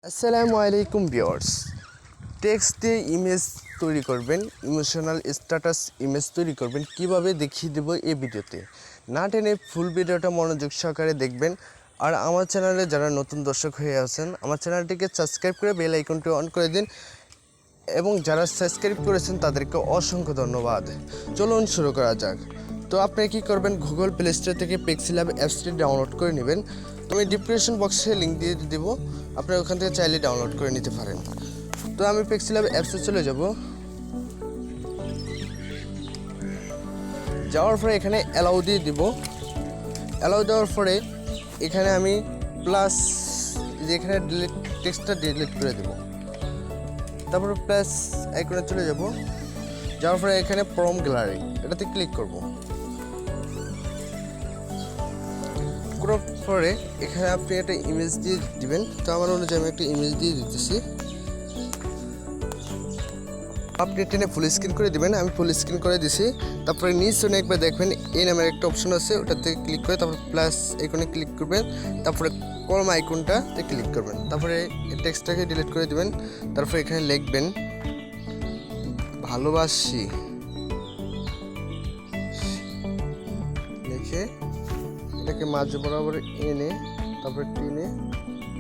আসসালামু আলাইকুম viewers, text দিয়ে ইমেজ তৈরি করবেন, ইমোশনাল স্ট্যাটাস ইমেজ তৈরি করবেন কিভাবে দেখিয়ে দেব এই ভিডিওতে। না টেনে ফুল ভিডিওটা মনোযোগ সহকারে দেখবেন। আর আমার চ্যানেলে যারা নতুন দর্শক হয়ে আছেন, আমার চ্যানেলটিকে সাবস্ক্রাইব করে বেল আইকনটি অন করে দিন এবং যারা সাবস্ক্রাইব করেছেন তাদেরকে অসংখ্য ধন্যবাদ। চলুন শুরু করা যাক। তো আপনি কি করবেন, গুগল প্লে স্টোর থেকে পিক্সেলab অ্যাপসটি ডাউনলোড করে নেবেন। আমি ডিসক্রিপশন বক্সে লিঙ্ক দিয়ে দেবো, আপনারা ওখান থেকে চাইলে ডাউনলোড করে নিতে পারেন। তো আমি পিক্সেলab অ্যাপসে চলে যাব। যাওয়ার পরে এখানে অ্যালাউ দিয়ে দিব। অ্যালাউ দেওয়ার পরে এখানে আমি প্লাস এখানে ডিলিট টেক্সটটা ডিলিট করে দেব। তারপরে প্লাস আইকনে চলে যাব। যাওয়ার পরে এখানে প্রম্পট গ্যালারি এটাতে ক্লিক করব। করার পরে এখানে আপনি একটা ইমেজ দিয়ে দিবেন। তো আমার অনুযায়ী আমি একটা ইমেজ দিয়ে দিতেছি। আপনি টেনে ফুল স্ক্রিন করে দিবেন। আমি ফুল স্ক্রিন করে দিছি। তারপরে নিচে একবার দেখবেন এই নামের একটা অপশন আছে, ওটাতে ক্লিক করে তারপরে প্লাস আইকনে ক্লিক করবেন। তারপরে কলম আইকনটাতে ক্লিক করবেন। তারপরে এই টেক্সটটাকে ডিলিট করে দিবেন। তারপরে এখানে লিখবেন ভালোবাসি, লিখে এটাকে মাঝ বরাবর এনে তারপরে টেনে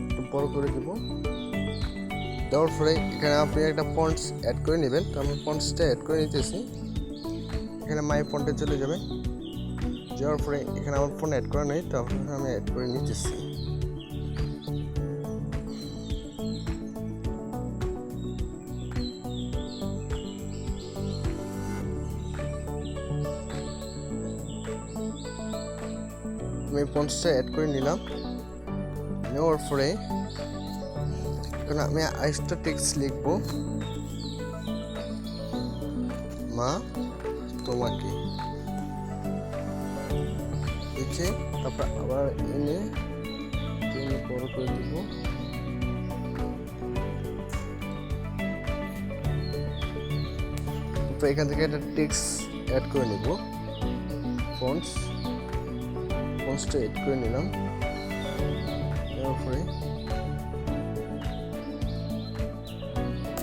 একটু বড় করে দেব। দেওয়ার পরে এখানে আপনি একটা ফন্টস অ্যাড করে নেবেন। তো আমি ফন্টসটা অ্যাড করে নিতেছি। এখানে মাই ফন্টে চলে যাবেন। যাওয়ার পরে এখানে আমার ফোন অ্যাড করা নেই, তো আমি অ্যাড করে নিতেছি। আমি ফন্টসটা অ্যাড করে নিলাম। নেওয়ার পরে এখানে আমি আরেকটা টেক্সট লিখবো, মা তোমাকে, লিখে তারপর আবার এনে বড় করে দিব। তো এখান থেকে একটা টেক্সট অ্যাড করে নিব। ফন্টসটা অ্যাড করে নিলাম।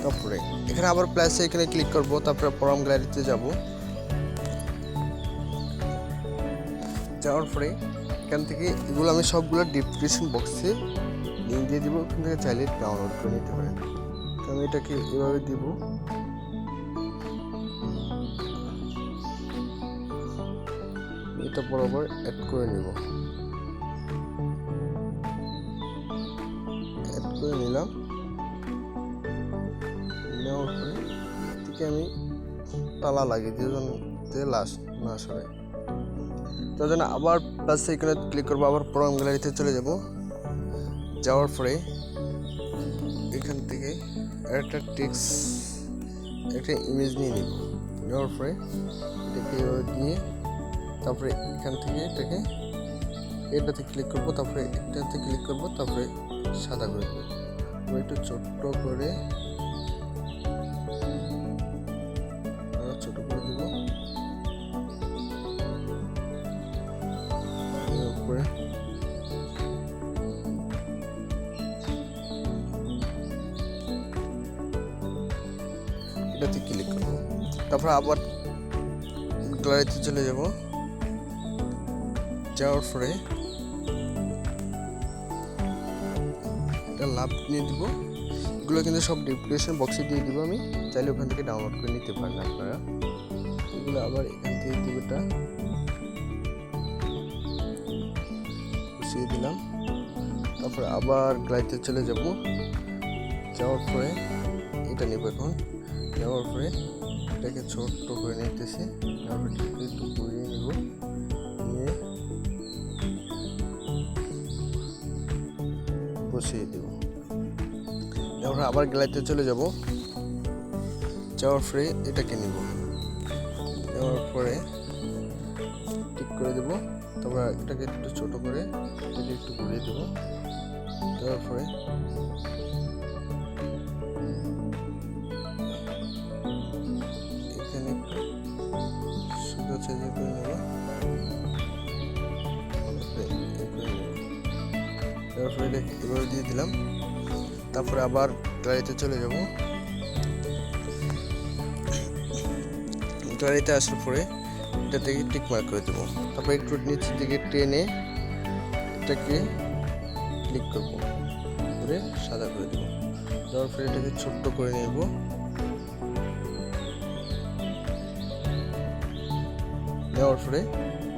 তারপরে এখানে আবার প্লাস এখানে ক্লিক করব। তারপরে প্রম্পট গ্যালারিতে যাব। যাওয়ার পরে এখান থেকে এগুলো আমি সবগুলো ডিসক্রিপশন বক্সে লিঙ্ক দিয়ে দিব, ওখান থেকে চাইলে ডাউনলোড করে নিতে পারেন। তো আমি এটাকে এভাবে দিব। এটা বরাবর অ্যাড করে নিব। অ্যাড করে নিলাম। নেওয়ার পরে থেকে আমি তালা লাগিয়ে দিয়ে না সরে, তার জন্য আবার প্লাস এখানে ক্লিক করবো। আবার প্রম্পট গ্যালারিতে চলে যাব। যাওয়ার পরে এখান থেকে একটা টেক্সট একটা ইমেজ নিয়ে নিব। নেওয়ার পরে এটাকে দিয়ে তারপরে এখান থেকে এটাতে ক্লিক করব। তারপরে এটাতে ক্লিক করব। তারপরে সাদা করে দেবো। একটু ছোট্ট করে দেব। এটাতে ক্লিক করব। তারপর আবার গ্যালারিতে চলে যাব। যাওয়ার পরে এটা লাভ নিয়ে দিব। এগুলো কিন্তু সব ডিসক্রিপশন বক্সে দিয়ে দিব। আমি চাইলে ওখান থেকে ডাউনলোড করে নিতে পারেন আপনারা। এগুলো আবার এখান থেকে দিব, এটা বসিয়ে দিলাম। তারপরে আবার গ্যালারিতে চলে যাব। যাওয়ার পরে এটা নিব। এখন নেওয়ার পরে এটাকে ছোট্ট করে নিতেছি। তারপরে একটু ঘুরিয়ে নিব। নিয়ে বসিয়ে দেব। তারপরে আবার গ্যালারিতে চলে যাব। যাওয়ার পরে এটাকে নিব। নেওয়ার পরে ঠিক করে দেব। তারপর এটাকে একটু ছোট করে এটাকে একটু ঘুরিয়ে দেব। দেওয়ার পরে এখানে একটু সুন্দর সাইজে করে নেব। তারপরে এভাবে দিয়ে দিলাম। তারপরে আবার গ্যালারিতে চলে যাব। গ্যালারিতে আসার পরে এটা থেকে টিক মার্ক করে দেবো। তারপরে একটু নিচের দিকে টেনে এটাকে ক্লিক করব, করে সাদা করে দেবো। দেওয়ার পরে এটাকে ছোট্ট করে নেব। নেওয়ার পরে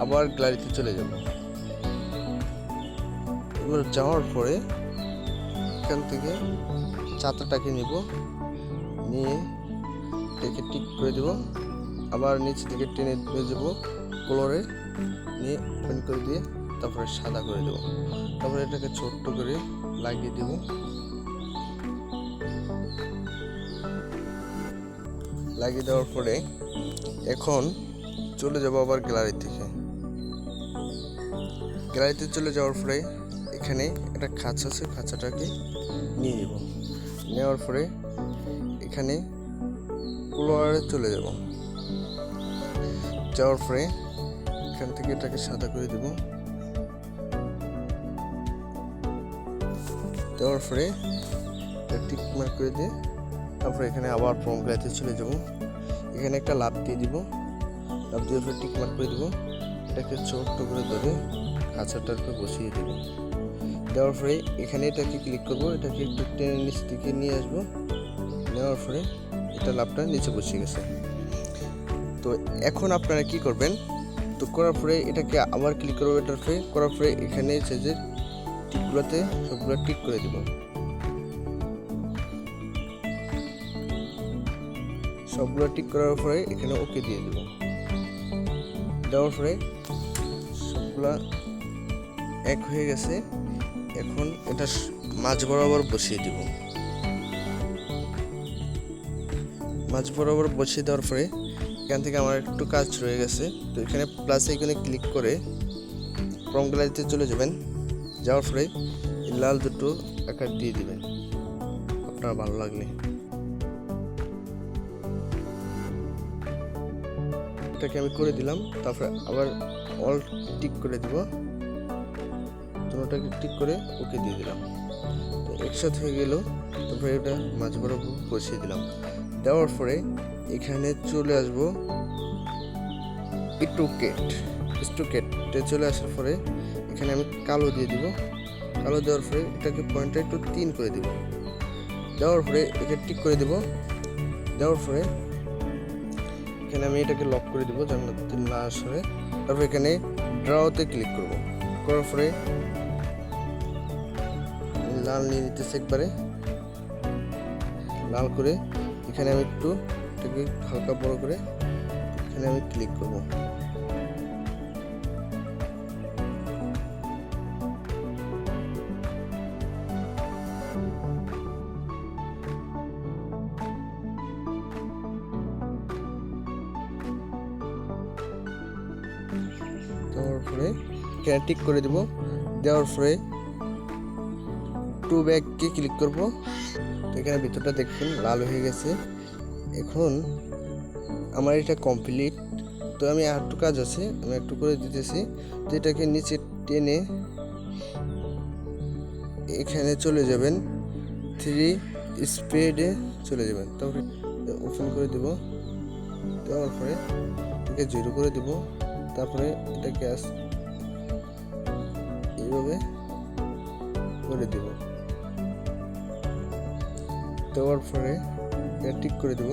আবার গ্যালারিতে চলে যাব। এবার যাওয়ার পরে এখান থেকে চাতাটাকে নিব, নিয়ে এটাকে টিক করে দেব। আবার নিচে থেকে টেনে দিয়ে দেবো কালারে, নিয়ে ওপেন করে দিয়ে তারপরে সাদা করে দেব। তারপরে এটাকে ছোট্ট করে লাগিয়ে দেব। লাগিয়ে দেওয়ার পরে এখন চলে যাব আবার গ্যালারি থেকে। গ্যালারিতে চলে যাওয়ার পরে এখানে একটা খাঁচা আছে, খাঁচাটাকে নিয়ে নেব। নেওয়ার পরে এখানে কালারে চলে যাব। যাওয়ার পরে এখান থেকে এটাকে সাদা করে দেব। দেওয়ার পরে টিক মার্ক করে দিয়ে তারপরে এখানে আবার ফ্রম গ্যালারিতে চলে যাব। এখানে একটা লাভ দিয়ে দিব। লাভ দিয়ে টিক মার্ক করে দেব। এটাকে ছোট্ট করে ধরে খাঁচাটার উপরে বসিয়ে দেব। দেওয়ার পরে এখানে এটাকে ক্লিক করব, এটাকে একটু টেনে নিচ থেকে নিয়ে আসবো। নেওয়ার পরে এটা লাভটা নিচে বসিয়ে গেছে। তো এখন আপনারা কি করবেন, তো করার পরে এটাকে আবার ক্লিক করবো। এটার পরে করার পরে এখানে যে টিকগুলোতে সবগুলো টিক করে দিব। সবগুলো টিক করার পরে এখানে ওকে দিয়ে দেব। দেওয়ার পরে সবগুলা এক হয়ে গেছে। এখন এটা মাঝ বরাবর বসিয়ে দিব। মাঝ বরাবর বসিয়ে দেওয়ার পরে এখান থেকে আমার একটু কাজ রয়ে গেছে। তো এখানে প্লাস আইকনে ক্লিক করে ফ্রম গ্যালারিতে চলে যাবেন। যাওয়ার পরে লাল দুটো আকার দিয়ে দিবেন আপনার ভালো লাগলে। এটাকে আমি করে দিলাম। তারপরে আবার অল টিক করে দিব, দুটোটাকে টিক করে ওকে দিয়ে দিলাম। তো একসাথে হয়ে গেল। তারপরে এটা মাঝ বরাবর বসিয়ে দিলাম। দেওয়ার পরে এখানে চলে আসবো স্টুকেটে চলে আসার পরে এখানে আমি কালো দিয়ে দিব। কালো দেওয়ার পরে এটাকে পয়েন্টটা একটু 3 করে দিব। দেওয়ার পরে একে টিক করে দিব। দেওয়ার পরে এখানে আমি এটাকে লক করে দিব যেন না আসে। তারপর এখানে ড্রতে ক্লিক করব। করার পরে লাল নিয়ে নিতেছে, একবারে লাল করে এখানে আমি একটু এটাকে হালকা বড় করে এখানে আমি ক্লিক করব। দেওয়ার পরে এখানে টিক করে দিব। দেওয়ার পরে টু ব্যাককে ক্লিক করব। তো এখানে ভিতরটা দেখুন লাল হয়ে গেছে। এখন আমার এটা কমপ্লিট। তো আমি আর একটু কাজ আছে, আমি একটু করে দিতেছি। তো এটাকে নিচে টেনে এখানে চলে যাবেন, 3 স্পিডে চলে যাবেন। তারপরে ওপেন করে দেব। দেওয়ার পরে এটাকে 0 করে দেব। তারপরে এটাকে এইভাবে করে দেব। দেওয়ার পরে এটা টিক করে দেব।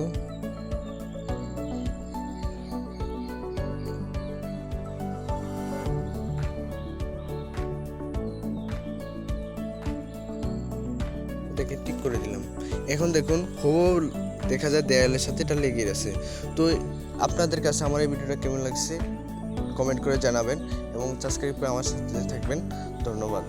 এটাকে টিক করে দিলাম। এখন দেখুন হুবহু দেখা যায় দেয়ালের সাথে এটা লেগে আছে। তো আপনাদের কাছে আমার এই ভিডিওটা কেমন লাগছে কমেন্ট করে জানাবেন এবং সাবস্ক্রাইব করে আমার সাথে থাকবেন। ধন্যবাদ।